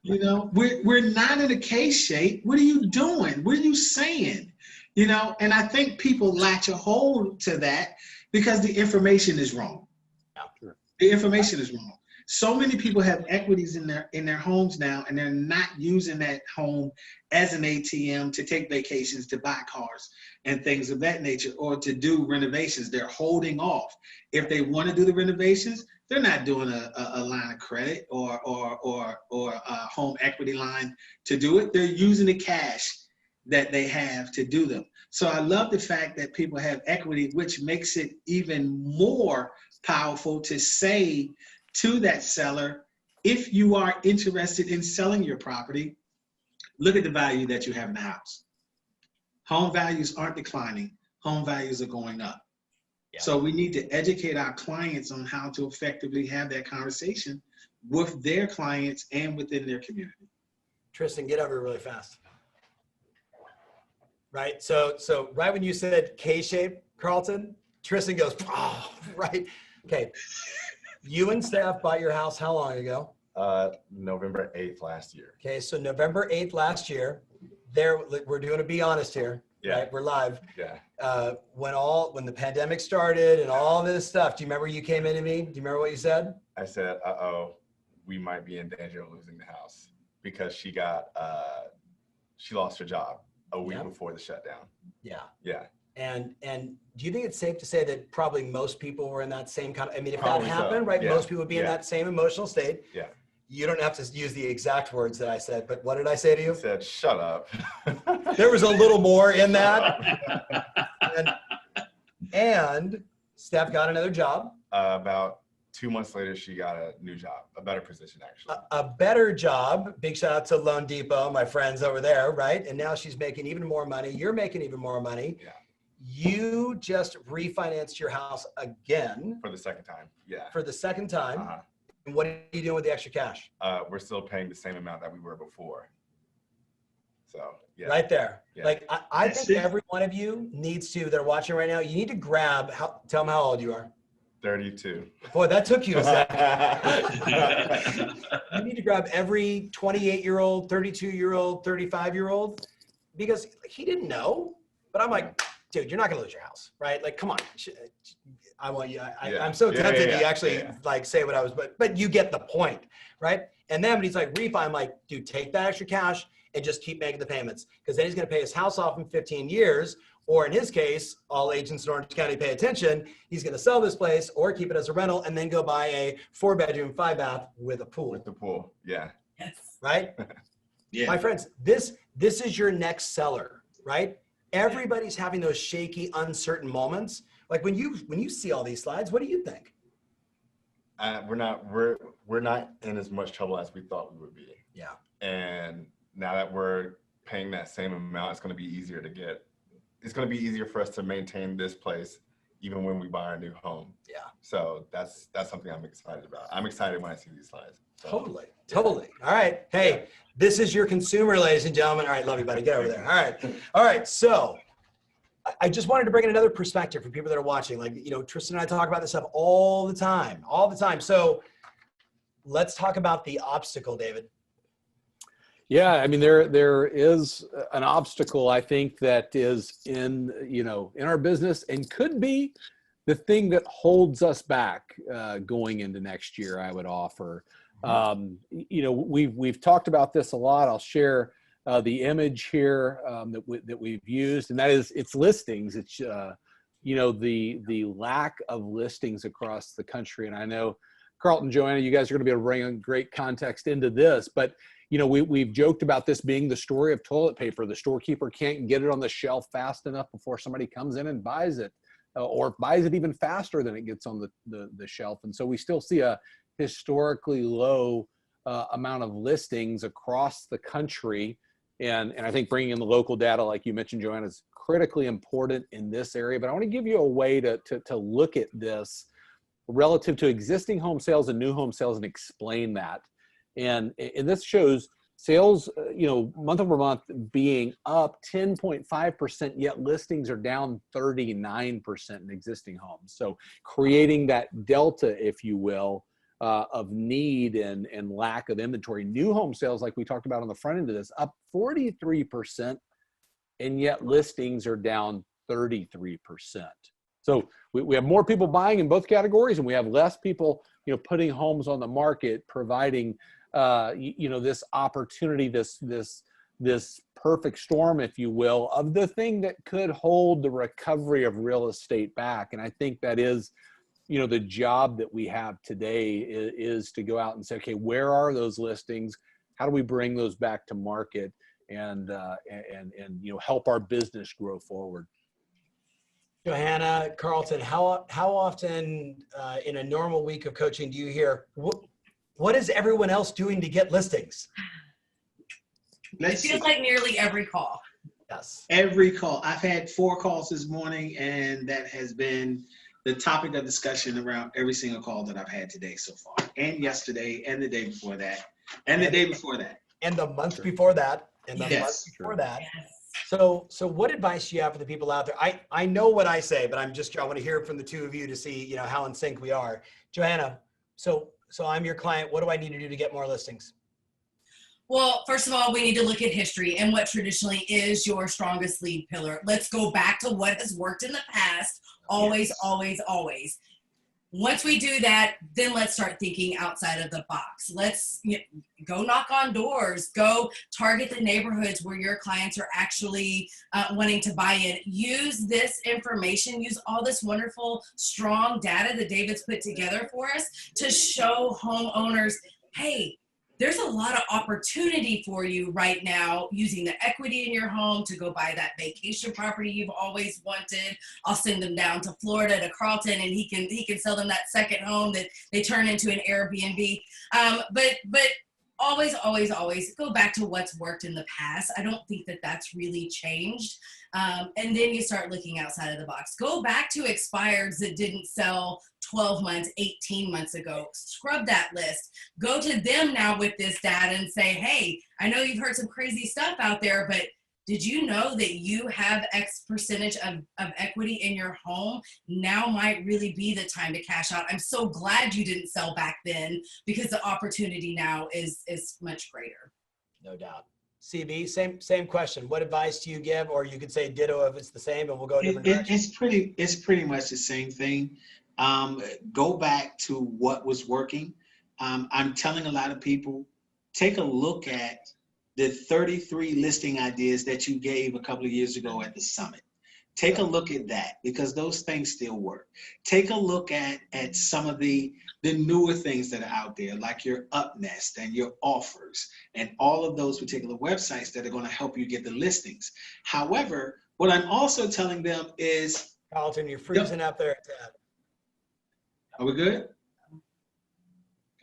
You know, we're not in a K-shape. What are you doing? What are you saying? You know, and I think people latch a hold to that because the information is wrong. Yeah. The information is wrong. So many people have equities in their homes now, and they're not using that home as an ATM to take vacations, to buy cars and things of that nature, or to do renovations. They're holding off. If they want to do the renovations, they're not doing a line of credit or a home equity line to do it. They're using the cash that they have to do them. So I love the fact that people have equity, which makes it even more powerful to say to that seller, if you are interested in selling your property, look at the value that you have in the house. Home values aren't declining. Home values are going up. Yeah. So we need to educate our clients on how to effectively have that conversation with their clients and within their community. Tristan, get over really fast. Right. So right when you said K-shape, Carlton, Tristan goes, oh, right. Okay. You and Steph bought your house how long ago? November 8th last year. Okay. So November 8th last year, we're doing a be honest here. Yeah. Right? We're live. Yeah. When the pandemic started and all this stuff, do you remember you came into me? Do you remember what you said? I said, uh-oh, we might be in danger of losing the house because she lost her job a week before the shutdown. Yeah. Yeah. And do you think it's safe to say that probably most people were in that same kind of, I mean, if Probably that happened, so. right, Yeah. most people would be in that same emotional state. Yeah. You don't have to use the exact words that I said, but what did I say to you? I said, shut up. There was a little more in that. And Steph got another job. About 2 months later, she got a new job, a better position, actually. A better job. Big shout out to Loan Depot, my friends over there, right? And now she's making even more money. You're making even more money. Yeah. You just refinanced your house again. For the second time. Yeah. For the second time. Uh-huh. And what are you doing with the extra cash? We're still paying the same amount that we were before. So, yeah. Right there. Yeah. Like, I think every one of you needs to, that are watching right now, you need to grab, tell them how old you are. 32. Boy, that took you a second. You need to grab every 28-year-old, 32-year-old, 35-year-old, because he didn't know. But I'm like, dude, you're not gonna lose your house, right? Like, come on. I want you. Yeah. I'm so tempted to Yeah. actually like say what I was, but you get the point, right? And then when he's like refi, I'm like, dude, take that extra cash and just keep making the payments, because then he's gonna pay his house off in 15 years. Or in his case, all agents in Orange County pay attention. He's going to sell this place or keep it as a rental and then go buy a 4-bedroom, 5-bath with a pool. With the pool, yeah. Yes. Right? Yeah. My friends, this is your next seller, right? Everybody's having those shaky, uncertain moments. Like when you see all these slides, what do you think? We're not in as much trouble as we thought we would be. Yeah. And now that we're paying that same amount, it's going to be easier to get. It's going to be easier for us to maintain this place even when we buy our new home. Yeah. So that's something I'm excited about. I'm excited when I see these slides. So, Totally. All right. Hey, this is your consumer, ladies and gentlemen. All right, love you, buddy. Get over there. All right. So I just wanted to bring in another perspective for people that are watching. Like, you know, Tristan and I talk about this stuff all the time. So let's talk about the obstacle, David. Yeah, I mean, there is an obstacle, I think, that is in our business and could be the thing that holds us back going into next year, I would offer. We've talked about this a lot. I'll share the image here that we've used, and that is it's listings. It's the lack of listings across the country. And I know Carlton, Johanna, you guys are going to be able to bring a great context into this, but we've joked about this being the story of toilet paper. The storekeeper can't get it on the shelf fast enough before somebody comes in and buys it, or buys it even faster than it gets on the shelf. And so we still see a historically low amount of listings across the country. And I think bringing in the local data, like you mentioned, Johanna, is critically important in this area. But I want to give you a way to look at this relative to existing home sales and new home sales and explain that. And this shows sales, month over month being up 10.5%, yet listings are down 39% in existing homes. So creating that delta, if you will, of need and lack of inventory. New home sales, like we talked about on the front end of this, up 43%, and yet listings are down 33%. So we have more people buying in both categories, and we have less people, putting homes on the market, providing this opportunity, this perfect storm, if you will, of the thing that could hold the recovery of real estate back. And I think that is, the job that we have today is to go out and say, okay, where are those listings? How do we bring those back to market and help our business grow forward? Johanna, Carlton, how often in a normal week of coaching do you hear, what is everyone else doing to get listings? It feels like nearly every call. Yes. Every call. I've had 4 calls this morning, and that has been the topic of discussion around every single call that I've had today so far, and yesterday, and the day before that, and the day before that. And the month before that, and the month before that. Yes. So what advice do you have for the people out there? I know what I say, but I want to hear from the two of you to see, how in sync we are. Johanna, so I'm your client. What do I need to do to get more listings? Well, first of all, we need to look at history and what traditionally is your strongest lead pillar. Let's go back to what has worked in the past. Always, always, always. Once we do that, then let's start thinking outside of the box. Let's go knock on doors, go target the neighborhoods where your clients are actually wanting to buy in. Use this information, use all this wonderful, strong data that David's put together for us to show homeowners, hey, there's a lot of opportunity for you right now using the equity in your home to go buy that vacation property you've always wanted. I'll send them down to Florida to Carlton, and he can sell them that second home that they turn into an Airbnb. But always, always, always go back to what's worked in the past. I don't think that that's really changed. And then you start looking outside of the box. Go back to expireds that didn't sell 12 months, 18 months ago. Scrub that list. Go to them now with this data and say, hey, I know you've heard some crazy stuff out there, but did you know that you have X percentage of equity in your home? Now might really be the time to cash out. I'm so glad you didn't sell back then, because the opportunity now is much greater. No doubt. CB, same question. What advice do you give? Or you could say ditto if it's the same, and we'll go a different direction. It's pretty much the same thing. Go back to what was working. I'm telling a lot of people, take a look at the 33 listing ideas that you gave a couple of years ago at the summit. Take a look at that, because those things still work. Take a look at some of the newer things that are out there, like your Upnest and your offers and all of those particular websites that are going to help you get the listings. However, what I'm also telling them is, Carlton, you're freezing up there. Are we good?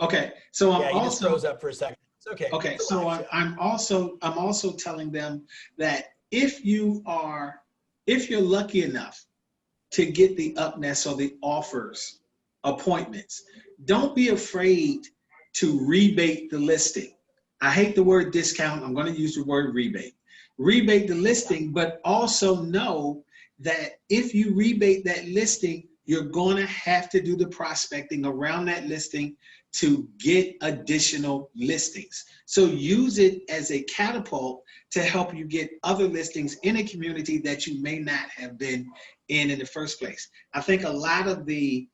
Okay, so I'm you just also froze up for a second. It's okay. Okay, so I'm also telling them that if you're lucky enough to get the Upnest or the offers appointments, don't be afraid to rebate the listing. I hate the word discount. I'm going to use the word rebate. Rebate the listing, but also know that if you rebate that listing, you're going to have to do the prospecting around that listing to get additional listings. So use it as a catapult to help you get other listings in a community that you may not have been in the first place. I think a lot of the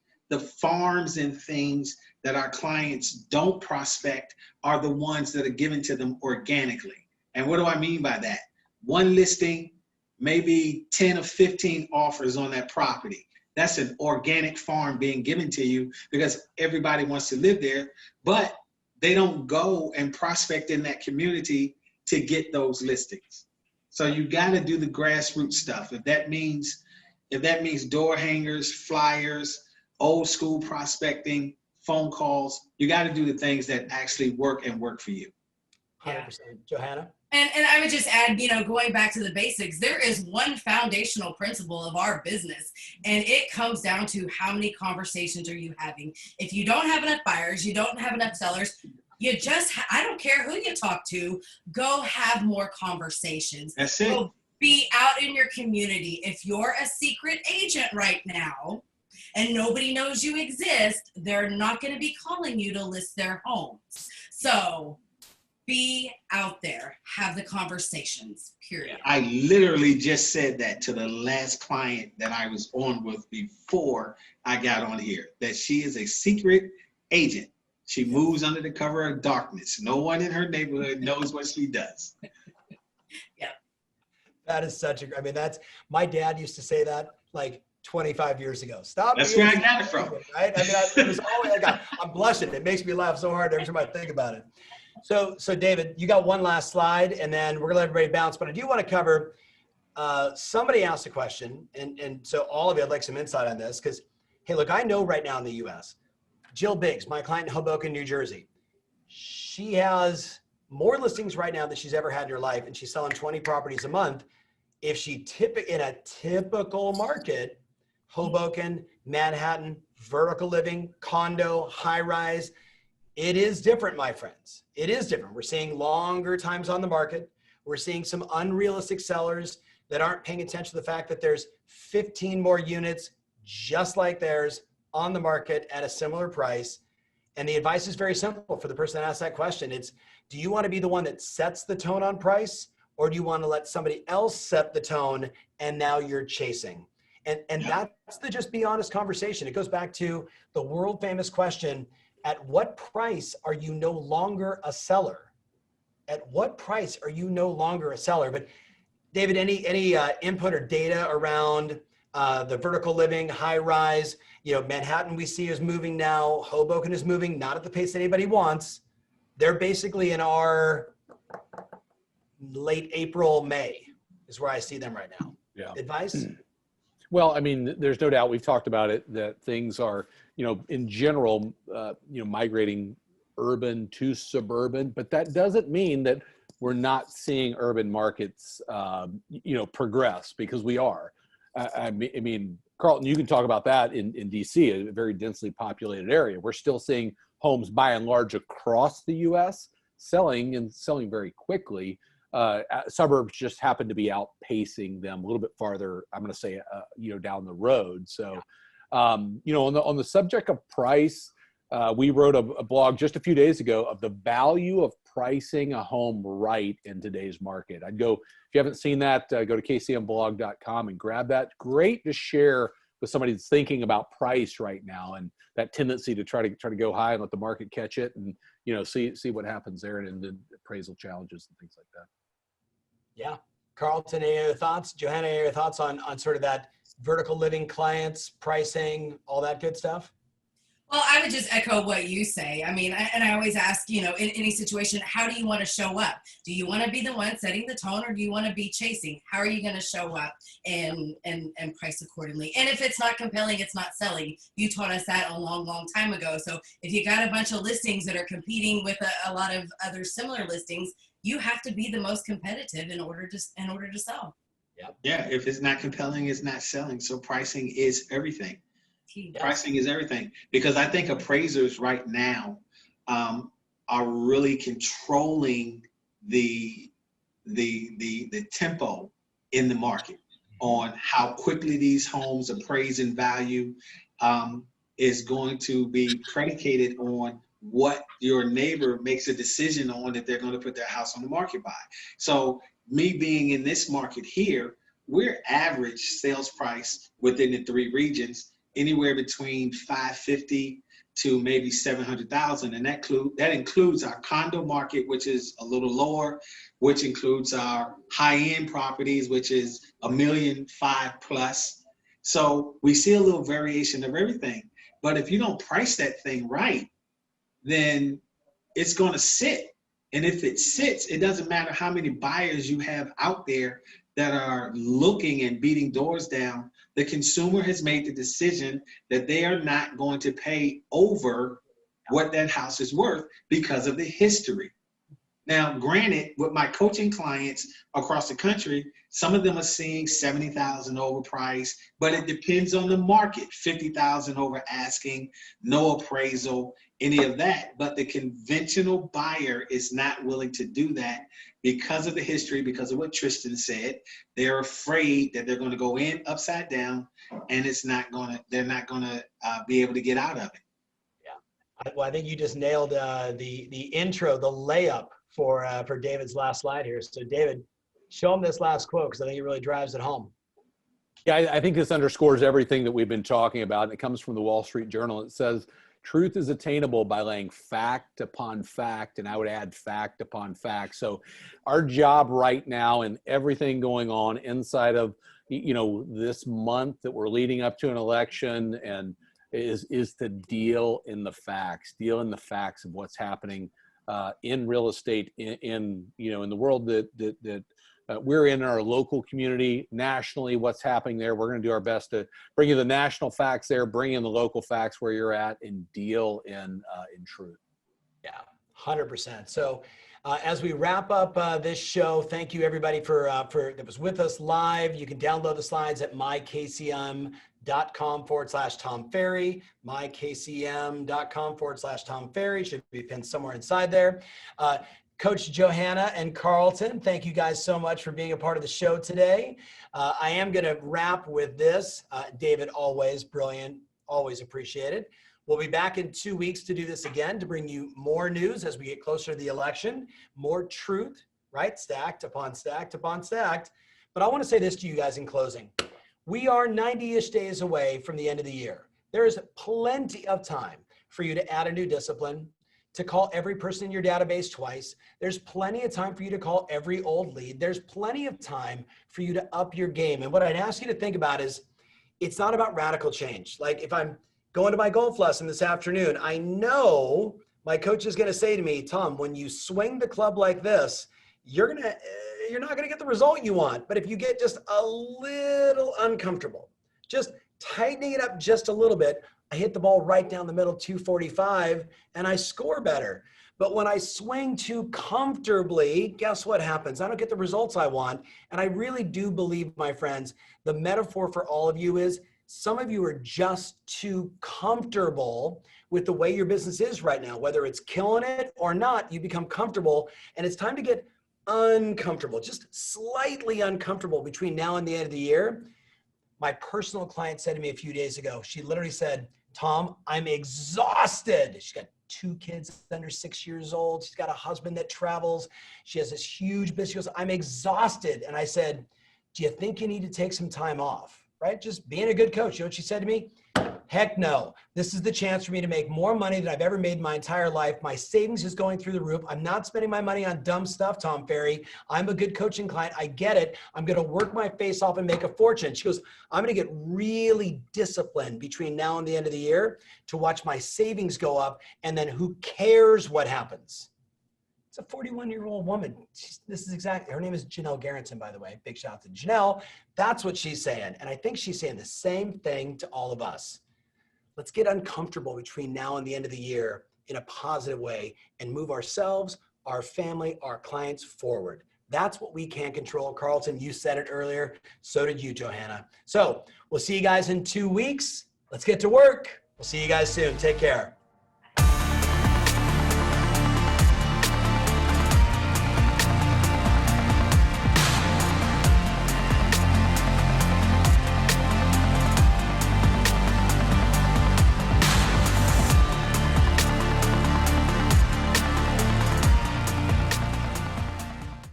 farms and things that our clients don't prospect are the ones that are given to them organically. And what do I mean by that? One listing, maybe 10 or 15 offers on that property. That's an organic farm being given to you because everybody wants to live there, but they don't go and prospect in that community to get those listings. So you got to do the grassroots stuff. If that means door hangers, flyers, old school prospecting, phone calls, you got to do the things that actually work and work for you. 100%. Johanna? And I would just add, going back to the basics, there is one foundational principle of our business, and it comes down to how many conversations are you having. If you don't have enough buyers, you don't have enough sellers, I don't care who you talk to, go have more conversations. That's it. Go be out in your community. If you're a secret agent right now and nobody knows you exist, they're not going to be calling you to list their homes. So be out there, have the conversations, period. I literally just said that to the last client that I was on with before I got on here, that she is a secret agent. She moves under the cover of darkness. No one in her neighborhood knows what she does. Yeah. That is that's, my dad used to say that like 25 years ago. Stop. That's where I got it from. Right? It was always like, I'm blushing. It makes me laugh so hard every time I think about it. So David, you got one last slide, and then we're gonna let everybody bounce. But I do want to cover. Somebody asked a question, and so all of you, I'd like some insight on this, because hey, look, I know right now in the U.S., Jill Biggs, my client in Hoboken, New Jersey, she has more listings right now than she's ever had in her life, and she's selling 20 properties a month. If she in a typical market, Hoboken, Manhattan, vertical living, condo, high rise. It is different, my friends. It is different. We're seeing longer times on the market. We're seeing some unrealistic sellers that aren't paying attention to the fact that there's 15 more units just like theirs on the market at a similar price. And the advice is very simple for the person that asked that question. It's, do you want to be the one that sets the tone on price, or do you want to let somebody else set the tone and now you're chasing? And that's the just be honest conversation. It goes back to the world famous question, at what price are you no longer a seller? At what price are you no longer a seller? But David, any input or data around the vertical living, high rise? Manhattan we see is moving now. Hoboken is moving, not at the pace anybody wants. They're basically in our late April, May is where I see them right now. Yeah. Advice? Well, there's no doubt, we've talked about it, that things are, in general, migrating urban to suburban, but that doesn't mean that we're not seeing urban markets, progress, because we are. Carlton, you can talk about that in DC, a very densely populated area. We're still seeing homes by and large across the US selling very quickly. Suburbs just happen to be outpacing them a little bit farther, I'm going to say, down the road. So, on the subject of price, we wrote a blog just a few days ago of the value of pricing a home right in today's market. I'd go, if you haven't seen that, go to kcmblog.com and grab that. Great to share with somebody that's thinking about price right now and that tendency to try to go high and let the market catch it and, you know, see what happens there and the appraisal challenges and things like that. Yeah. Carlton, any other thoughts? Johanna, any other thoughts on sort of that vertical living clients, pricing, all that good stuff? Well, I would just echo what you say. I mean, and I always ask, you know, in any situation, how do you want to show up? Do you want to be the one setting the tone, or do you want to be chasing? How are you going to show up and price accordingly? And if it's not compelling, it's not selling. You taught us that a long, long time ago. So if you got a bunch of listings that are competing with a lot of other similar listings, you have to be the most competitive in order to sell. Yep. Yeah, if it's not compelling, it's not selling. So pricing is everything. Pricing is everything, because I think appraisers right now are really controlling the tempo in the market on how quickly these homes appraise in value is going to be predicated on what your neighbor makes a decision on that they're going to put their house on the market by. So me being in this market here, we're average sales price within the 3 regions anywhere between 550 to maybe 700,000, and that includes our condo market, which is a little lower, which includes our high-end properties, which is $1.5 million plus. So we see a little variation of everything. But if you don't price that thing right, then it's going to sit. And if it sits, it doesn't matter how many buyers you have out there that are looking and beating doors down. The consumer has made the decision that they are not going to pay over what that house is worth because of the history. Now, granted, with my coaching clients across the country, some of them are seeing 70,000 overpriced, but it depends on the market. 50,000 over asking, no appraisal, any of that. But the conventional buyer is not willing to do that because of the history, because of what Tristan said. They're afraid that they're going to go in upside down, and they're not going to be able to get out of it. Yeah. Well, I think you just nailed the intro, the layup for David's last slide here. So David, show him this last quote, because I think it really drives it home. Yeah, I think this underscores everything that we've been talking about. And it comes from the Wall Street Journal. It says, truth is attainable by laying fact upon fact, and I would add fact upon fact. So our job right now and everything going on inside of, you know, this month that we're leading up to an election and is to deal in the facts of what's happening in real estate, in the world that we're in, our local community, nationally, what's happening there. We're going to do our best to bring you the national facts there, bring in the local facts where you're at, and deal in truth. Yeah, 100%. So as we wrap up this show, thank you everybody for that was with us live. You can download the slides at mykcm.com/Tom Ferry, mykcm.com/Tom Ferry. Should be pinned somewhere inside there. Coach Johanna and Carlton, thank you guys so much for being a part of the show today. I am going to wrap with this. David, always brilliant, always appreciated. We'll be back in 2 weeks to do this again, to bring you more news as we get closer to the election, more truth, right? Stacked upon stacked upon stacked. But I want to say this to you guys in closing. We are 90-ish days away from the end of the year. There is plenty of time for you to add a new discipline, to call every person in your database twice. There's plenty of time for you to call every old lead. There's plenty of time for you to up your game. And what I'd ask you to think about is, it's not about radical change. Like if I'm going to my golf lesson this afternoon, I know my coach is going to say to me, Tom, when you swing the club like this, you're not going to get the result you want. But if you get just a little uncomfortable, just tightening it up just a little bit, I hit the ball right down the middle, 245, and I score better. But when I swing too comfortably, guess what happens? I don't get the results I want. And I really do believe, my friends, the metaphor for all of you is, some of you are just too comfortable with the way your business is right now. Whether it's killing it or not, you become comfortable, and it's time to get uncomfortable, just slightly uncomfortable between now and the end of the year. My personal client said to me a few days ago, she literally said, Tom, I'm exhausted. She's got 2 kids under 6 years old. She's got a husband that travels. She has this huge business. She goes, I'm exhausted. And I said, do you think you need to take some time off? Right? Just being a good coach. You know what she said to me? Heck no. This is the chance for me to make more money than I've ever made in my entire life. My savings is going through the roof. I'm not spending my money on dumb stuff, Tom Ferry. I'm a good coaching client. I get it. I'm going to work my face off and make a fortune. She goes, I'm going to get really disciplined between now and the end of the year to watch my savings go up. And then who cares what happens? It's a 41-year-old woman. This is exactly, her name is Janelle Garrison, by the way. Big shout out to Janelle. That's what she's saying. And I think she's saying the same thing to all of us. Let's get uncomfortable between now and the end of the year in a positive way and move ourselves, our family, our clients forward. That's what we can control. Carlton, you said it earlier. So did you, Johanna. So we'll see you guys in 2 weeks. Let's get to work. We'll see you guys soon. Take care.